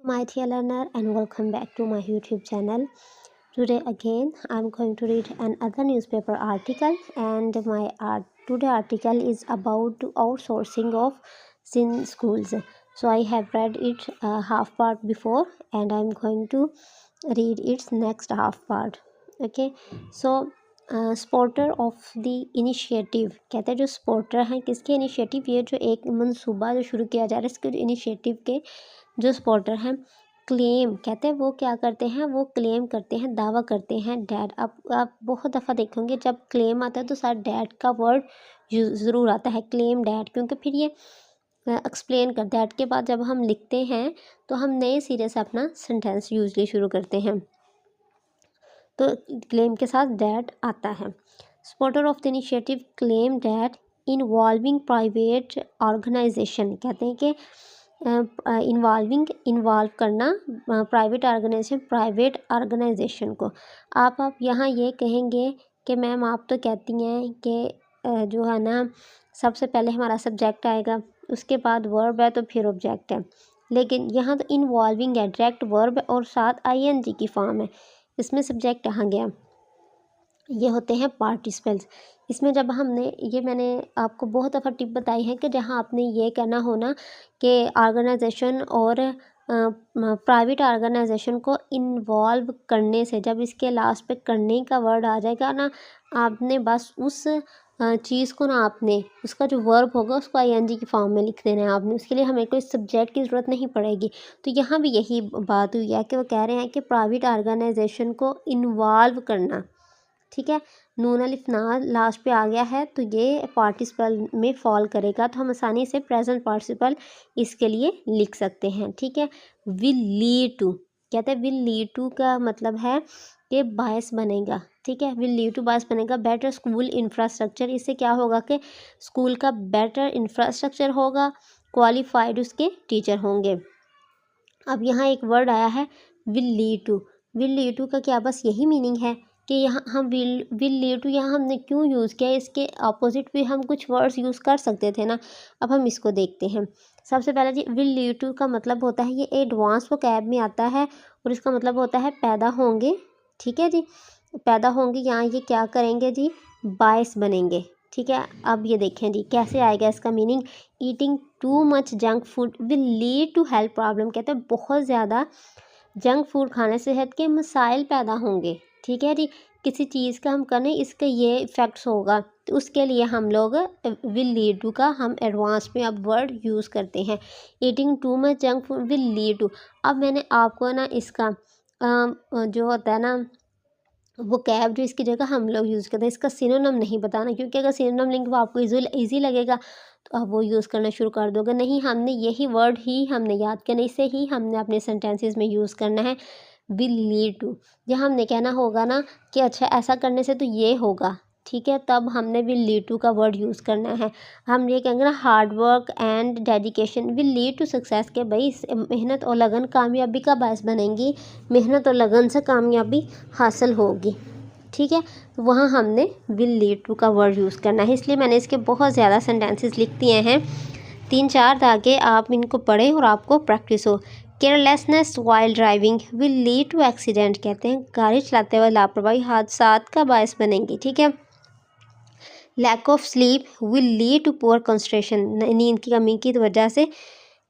My dear learner, and welcome back to my YouTube channel. Today again I'm going to read another newspaper article, and my today article is about outsourcing of sin schools. So I have read it half part before, and I'm going to read its next half part. Okay, so spotter of the initiative कहते हैं, जो spotter हैं किसके initiative, ये जो एक मंसूबा जो शुरू किया जा रहा है इसके इनिशिएटिव के जो स्पॉटर हैं क्लेम कहते हैं, वो क्या करते हैं, वो क्लेम करते हैं, दावा करते हैं डैड। अब आप बहुत दफ़ा देखेंगे जब क्लेम आता है तो साथ डैड का वर्ड ज़रूर आता है, क्लेम डैड, क्योंकि फिर ये एक्सप्लेन कर डैड के बाद जब हम लिखते हैं तो हम नए सिरे से अपना सेंटेंस यूजली शुरू करते हैं, तो क्लेम के साथ डैड आता है। Supporter of the initiative claim that involving private organization कहते हैं कि इन्वॉल्व करना प्राइवेट ऑर्गेनाइजेशन को। आप यहाँ ये कहेंगे कि मैम आप तो कहती हैं कि जो है ना सबसे पहले हमारा सब्जेक्ट आएगा, उसके बाद वर्ब है तो फिर ऑब्जेक्ट है, लेकिन यहाँ तो इन्वॉल्विंग है, डायरेक्ट वर्ब और साथ आईएनजी की फॉर्म है, इसमें सब्जेक्ट कहाँ गया। ये होते हैं पार्टिसिपल्स। इसमें जब हमने ये मैंने आपको बहुत दफ़ा टिप बताई है कि जहाँ आपने ये कहना हो ना कि ऑर्गेनाइजेशन और प्राइवेट ऑर्गेनाइजेशन को इन्वॉल्व करने से, जब इसके लास्ट पे करने का वर्ड आ जाएगा ना, आपने बस उस चीज़ को ना आपने उसका जो वर्ब होगा उसको आईएनजी की फॉर्म में लिख देना है आपने, उसके लिए हमें कोई सब्जेक्ट की ज़रूरत नहीं पड़ेगी। तो यहाँ भी यही बात हुई है कि वो कह रहे हैं कि प्राइवेट ऑर्गेनाइजेशन को इन्वॉल्व करना, ठीक है, नून अलिफ ना लास्ट पे आ गया है तो ये पार्टिसिपल में फॉल करेगा, तो हम आसानी से प्रेजेंट पार्टिसिपल इसके लिए लिख सकते हैं, ठीक है। विल लीड टू कहते हैं, विल लीड टू का मतलब है कि बायस बनेगा, ठीक है, विल लीड टू बायस बनेगा। बेटर स्कूल इंफ्रास्ट्रक्चर, इससे क्या होगा कि स्कूल का बेटर इंफ्रास्ट्रक्चर होगा, क्वालिफाइड उसके टीचर होंगे। अब यहाँ एक वर्ड आया है विल लीड टू का क्या बस यही मीनिंग है कि यहाँ हम विल लीड टू यहाँ हमने क्यों यूज़ किया, इसके अपोजिट भी हम कुछ वर्ड्स यूज़ कर सकते थे ना। अब हम इसको देखते हैं। सबसे पहले जी विल लीड टू का मतलब होता है, ये एडवांस वोकैब में आता है और इसका मतलब होता है पैदा होंगे, ठीक है जी, पैदा होंगे। यहाँ ये क्या करेंगे जी, बायस बनेंगे, ठीक है। अब ये देखें जी कैसे आएगा इसका meaning, eating too much junk food will lead to health problem, कहते हैं बहुत ज़्यादा जंक फूड खाने से सेहत के मसाइल पैदा होंगे, ठीक है जी। किसी चीज़ का हम करें इसका ये इफ़ेक्ट्स होगा, तो उसके लिए हम लोग विल लीड टू का हम एडवांस में अब वर्ड यूज़ करते हैं। Eating too much junk food will lead to. अब मैंने आपको ना इसका जो होता है ना वो कैब जो इसकी जगह हम लोग यूज़ करते हैं, इसका सिनोनिम नहीं बताना, क्योंकि अगर सिनोनिम लिंक वो आपको ईजी लगेगा तो आप वो यूज़ करना शुरू कर दोगे। नहीं, हमने यही वर्ड ही हमने याद करना, इसे ही हमने अपने सेंटेंसेस में यूज़ करना है, विल लीड टू। जहाँ हमने कहना होगा ना कि अच्छा ऐसा करने से तो ये होगा, ठीक है, तब हमने विल लीड टू का वर्ड यूज़ करना है। हम ये कहेंगे ना hard work and dedication will lead to success, के भाई मेहनत और लगन कामयाबी का बायस बनेंगी, मेहनत और लगन से कामयाबी हासिल होगी, ठीक है। तो वहाँ हमने विल लीड टू का वर्ड यूज़ करना है, इसलिए मैंने इसके बहुत ज़्यादा सेंटेंसेस लिख दिए हैं 3-4 ताकि आप इनको पढ़ें और आपको प्रैक्टिस हो। Carelessness while driving will lead to accident, कहते हैं गाड़ी चलाते हुए लापरवाही हादसात का बायस बनेंगी, ठीक है। Lack of sleep will lead to poor concentration, नींद की कमी की वजह से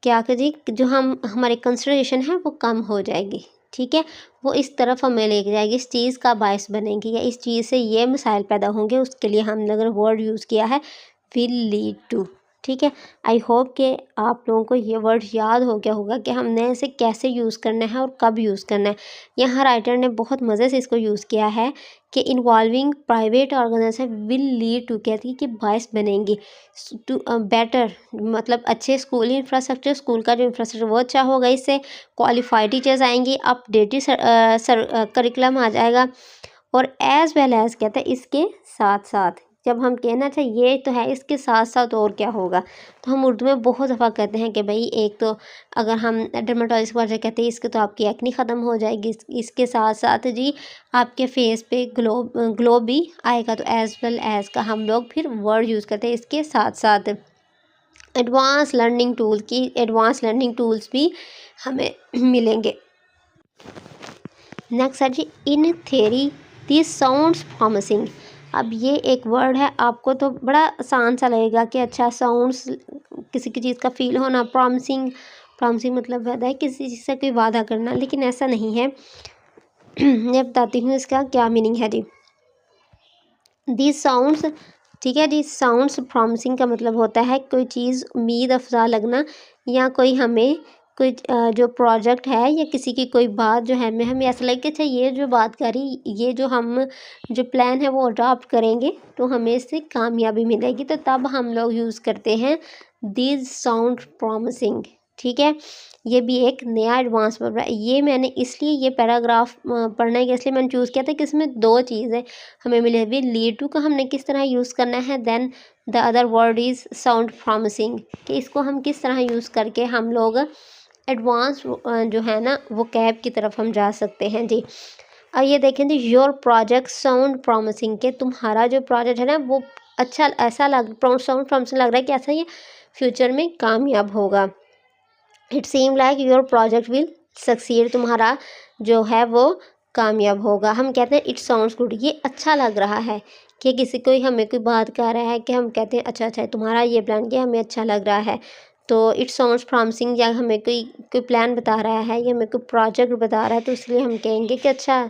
क्या करें, जो हमारी कंसंट्रेशन है वो कम हो जाएगी, ठीक है, वो इस तरफ हमें लेके जाएगी, इस चीज़ का बायस बनेंगी या इस चीज़ से ये मसाइल पैदा होंगे, उसके लिए हमने अगर वर्ड यूज़ किया है विल लीड टू, ठीक है। आई होप कि आप लोगों को ये वर्ड याद हो गया होगा कि हमने इसे कैसे यूज़ करना है और कब यूज़ करना है। यहाँ राइटर ने बहुत मज़े से इसको यूज़ किया है कि involving private organization will lead to, कहती है कि बायस बनेंगी टू बेटर, मतलब अच्छे स्कूल इंफ्रास्ट्रक्चर, स्कूल का जो इंफ्रास्ट्रक्चर वो अच्छा होगा, इससे क्वालिफाइड टीचर्स आएंगी, अपडेटेड करिकुलम आ जाएगा, और एज वेल एज कहता है इसके साथ साथ, जब हम कहना चाहिए ये तो है इसके साथ साथ और क्या होगा, तो हम उर्दू में बहुत दफ़ा कहते हैं कि भाई एक तो अगर हम डर्माटोलॉजिस्ट वाले कहते हैं इसके तो आपकी एक्नी ख़त्म हो जाएगी, इसके साथ साथ जी आपके फेस पे ग्लो भी आएगा, तो एज वेल एज का हम लोग फिर वर्ड यूज़ करते हैं इसके साथ साथ। एडवांस लर्निंग टूल की एडवांस लर्निंग टूल्स भी हमें मिलेंगे। नेक्स्ट है जी इन थेरी दिस साउंड्स प्रॉमिसिंग। अब ये एक वर्ड है, आपको तो बड़ा आसान सा लगेगा कि अच्छा साउंड्स किसी की चीज़ का फील होना, प्रॉमिसिंग प्रॉमिसिंग मतलब होता है किसी चीज़ से कोई वादा करना, लेकिन ऐसा नहीं है। मैं बताती हूँ इसका क्या मीनिंग है जी। दिस साउंड्स, ठीक है जी, साउंड्स प्रॉमिसिंग का मतलब होता है कोई चीज़ उम्मीद अफजा लगना, या कोई हमें कोई जो प्रोजेक्ट है या किसी की कोई बात जो है हमें ऐसा लगे कि अच्छा ये जो बात करी, ये जो हम जो प्लान है वो अडॉप्ट करेंगे तो हमें इससे कामयाबी मिलेगी, तो तब हम लोग यूज़ करते हैं दिस साउंड प्रॉमिसिंग। ठीक है, ये भी एक नया एडवांस वर्ड है। ये मैंने इसलिए ये पैराग्राफ पढ़ना है कि इसलिए मैंने चूज़ किया था कि इसमें दो चीज़ें हमें मिली हुई, लीड टू का हमने किस तरह यूज़ करना है, then the other word is sound promising, कि इसको हम किस तरह यूज़ करके हम लोग एडवांस जो है ना वो कैब की तरफ हम जा सकते हैं जी। अब ये देखें जी, योर प्रोजेक्ट साउंड प्रॉमिसिंग, के तुम्हारा जो प्रोजेक्ट है ना वो अच्छा ऐसा साउंड प्रॉमिसिंग लग रहा है कि ऐसा ये फ्यूचर में कामयाब होगा। It seem like your project will succeed, तुम्हारा जो है वो कामयाब होगा। हम कहते हैं इट साउंड्स गुड, ये अच्छा लग रहा है कि किसी कोई हमें कोई बात कह रहा है कि हम कहते हैं अच्छा अच्छा तुम्हारा ये प्लान किया हमें अच्छा लग रहा है, तो इट साउंड्स प्रॉमिसिंग, या हमें कोई कोई प्लान बता रहा है या हमें कोई प्रोजेक्ट बता रहा है तो इसलिए हम कहेंगे कि अच्छा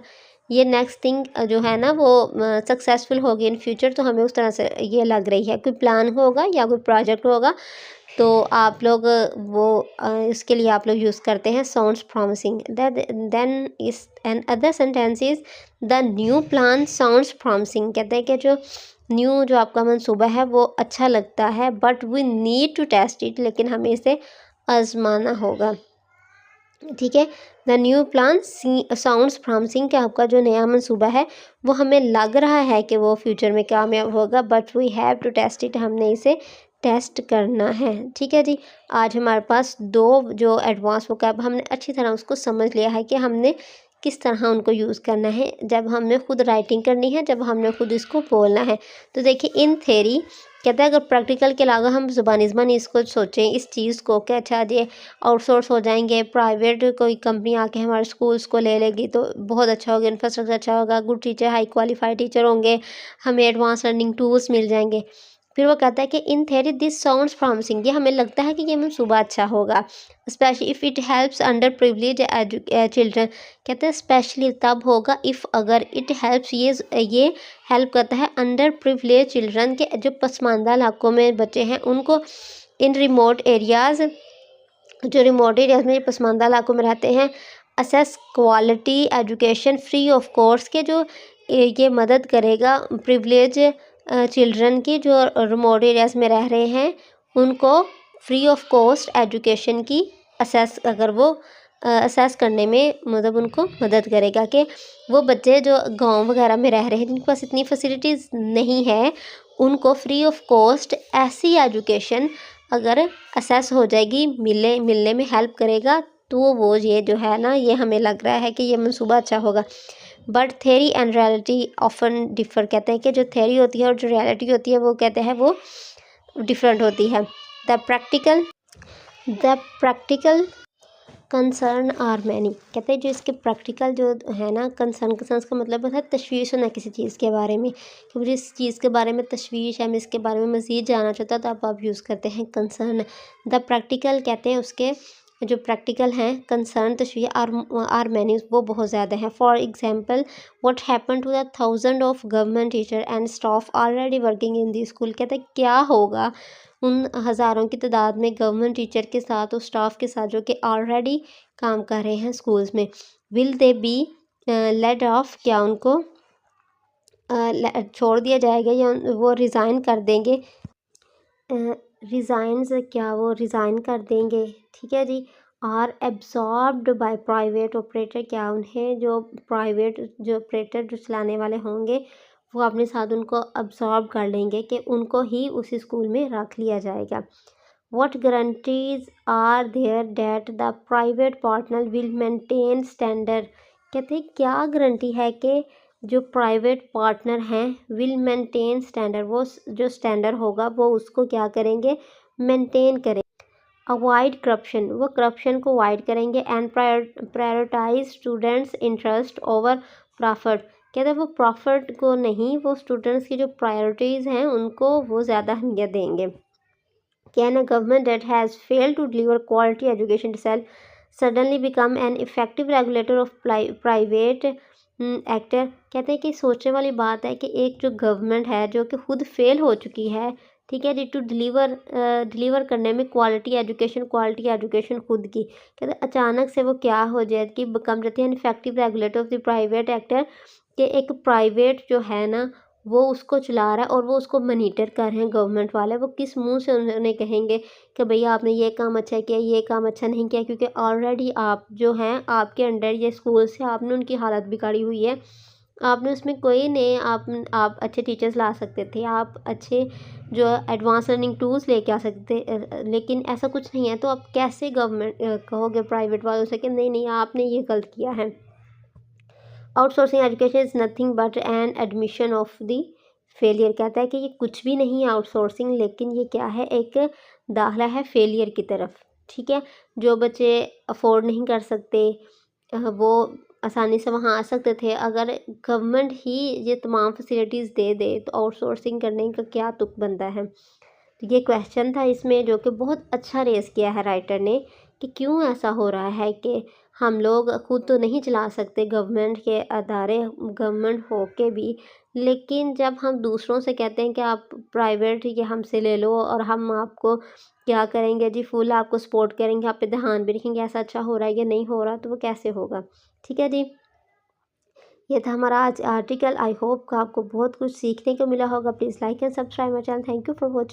ये नेक्स्ट थिंग जो है ना वो सक्सेसफुल होगी इन फ्यूचर, तो हमें उस तरह से ये लग रही है। कोई प्लान होगा या कोई प्रोजेक्ट होगा तो आप लोग वो इसके लिए आप लोग यूज़ करते हैं साउंड्स प्रॉमिसिंग। देन इस and other sentence is the new plan sounds promising, कहते हैं कि जो न्यू जो आपका मंसूबा है वो अच्छा लगता है, but we need to test it, लेकिन हमें इसे आजमाना होगा। ठीक है, the new plan sounds promising, कि आपका जो नया मंसूबा है वो हमें लग रहा है कि वो फ्यूचर में कामयाब होगा, but we have to test it, हमने इसे टेस्ट करना है। ठीक है जी, आज हमारे पास दो जो एडवांस वोकैब हमने अच्छी तरह उसको समझ लिया है कि हमने किस तरह उनको यूज़ करना है, जब हमने खुद राइटिंग करनी है, जब हमने खुद इसको बोलना है। तो देखिए इन थेरी कहता है अगर प्रैक्टिकल के अलावा हम ज़ुबानी इसको सोचें इस चीज़ को कि अच्छा ये आउटसोर्स हो जाएंगे, प्राइवेट कोई कंपनी आके हमारे स्कूल्स को ले लेगी तो बहुत अच्छा होगा, इंफ्रास्ट्रक्चर अच्छा होगा, good teacher high qualified teacher होंगे, हमें एडवांस लर्निंग टूल्स मिल जाएंगे। फिर वो कहता है कि इन थेरी दिस साउंड्स प्रॉमिसिंग, ये हमें लगता है कि ये मंसूबा अच्छा होगा, specially if it helps under privilege children, कहते हैं स्पेशली तब होगा इफ़ अगर इट हेल्प्स ये हेल्प करता है अंडर प्रिविलेज चिल्ड्रन के जो पसमानदा इलाकों में बच्चे हैं उनको, इन रिमोट एरियाज़, जो रिमोट एरियाज़ में पसमानदा इलाकों में रहते हैं, assess quality education free of course, के जो ये मदद करेगा प्रिविलेज चिल्ड्रन की जो रिमोट एरियाज़ में रह रहे हैं उनको फ्री ऑफ कॉस्ट एजुकेशन की असेस, अगर वो असेस करने में मतलब उनको मदद करेगा, कि वो बच्चे जो गांव वगैरह में रह रहे हैं जिनके पास इतनी फैसिलिटीज़ नहीं है उनको फ्री ऑफ कॉस्ट ऐसी एजुकेशन अगर असेस हो जाएगी, मिलने में हेल्प करेगा, तो वो ये जो है ना ये हमें लग रहा है कि ये मंसूबा अच्छा होगा। But theory and reality often differ, कहते हैं कि जो थेरी होती है और जो रियलिटी होती है वो कहते हैं वो डिफरेंट होती है। The practical concern are many, कहते हैं जो इसके प्रैक्टिकल जो है ना कंसर्न का मतलब होता है तशवीश होना किसी चीज़ के बारे में, कि मुझे इस चीज़ के बारे में तशवीश है, मैं इसके बारे में मज़ीद जानना चाहता हूँ, तो आप यूज़ करते हैं कंसर्न। द प्रैक्टिकल कहते हैं उसके जो प्रैक्टिकल हैं कंसर्न तशवीश आर मैनी, वो बहुत ज़्यादा हैं। For example what happen to the thousand of government teacher and staff already working in the school, कहते हैं क्या होगा उन हज़ारों की तादाद में गवर्नमेंट टीचर के साथ और स्टाफ के साथ जो कि ऑलरेडी काम कर रहे हैं स्कूल्स में। Will they B laid off, क्या उनको छोड़ दिया जाएगा या वो रिज़ाइन कर देंगे, रिज़ाइंस क्या वो रिज़ाइन कर देंगे। ठीक है जी, are absorbed by private operator, क्या उन्हें जो प्राइवेट जो ऑपरेटर जो चलाने वाले होंगे वो अपने साथ उनको अब्जॉर्ब कर लेंगे, कि उनको ही उसी स्कूल में रख लिया जाएगा। What guarantees are there that the private partner will maintain standard, कहते हैं क्या गारंटी है कि जो प्राइवेट पार्टनर हैं विल मेंटेन स्टैंडर्ड, वो जो स्टैंडर्ड होगा वो उसको क्या करेंगे मेंटेन करें। अवॉइड करप्शन, वो करप्शन को अवॉइड करेंगे। And prioritize students interest over profit, कहते हैं वो प्रॉफिट को नहीं, वो स्टूडेंट्स की जो प्रायोरिटीज़ हैं उनको वो ज़्यादा अहमियत देंगे। Can a government that has failed to deliver quality education self suddenly become an effective regulator of private actor, कहते हैं कि सोचने वाली बात है कि एक जो गवर्नमेंट है जो कि खुद फेल हो चुकी है, ठीक है जी, टू डिलीवर करने में क्वालिटी एजुकेशन खुद की, कहते हैं अचानक से वो क्या हो जाए कि बिकम जाती है effective regulator of the private actor, कि एक प्राइवेट जो है ना वो उसको चला रहा है और वो उसको मॉनिटर कर रहे हैं गवर्नमेंट वाले। वो किस मुंह से उन्हें कहेंगे कि भैया आपने ये काम अच्छा किया, ये काम अच्छा नहीं किया, क्योंकि ऑलरेडी आप जो हैं आपके अंडर ये स्कूल से आपने उनकी हालत बिगाड़ी हुई है। आपने उसमें कोई नहीं, आप अच्छे टीचर्स ला सकते थे, आप अच्छे जो एडवांस लर्निंग टूल्स लेके आ सकते थे, लेकिन ऐसा कुछ नहीं है। तो आप कैसे गवर्नमेंट कहोगे प्राइवेट वालों से कि नहीं नहीं आपने ये गलत किया है। Outsourcing education is nothing but an admission of the failure, कहता है कि ये कुछ भी नहीं है आउटसोर्सिंग, लेकिन ये क्या है, एक दाखला है फेलियर की तरफ। ठीक है, जो बच्चे अफोर्ड नहीं कर सकते वो आसानी से वहाँ आ सकते थे। अगर गवर्नमेंट ही ये तमाम फैसिलिटीज़ दे दे तो आउटसोर्सिंग करने का क्या तुक बनता है। तो ये क्वेश्चन था इसमें जो कि बहुत अच्छा रेज़ किया है राइटर ने, कि क्यों ऐसा हो रहा है कि हम लोग खुद तो नहीं चला सकते गवर्नमेंट के अदारे, गवर्नमेंट हो के भी, लेकिन जब हम दूसरों से कहते हैं कि आप प्राइवेट ये हमसे ले लो और हम आपको क्या करेंगे जी, फुल आपको सपोर्ट करेंगे, आप पे ध्यान भी रखेंगे ऐसा अच्छा हो रहा है या नहीं हो रहा, तो वो कैसे होगा। ठीक है जी, ये था हमारा आज आर्टिकल। आई होप कि आपको बहुत कुछ सीखने को मिला होगा। Please like and subscribe my channel. Thank you for watching.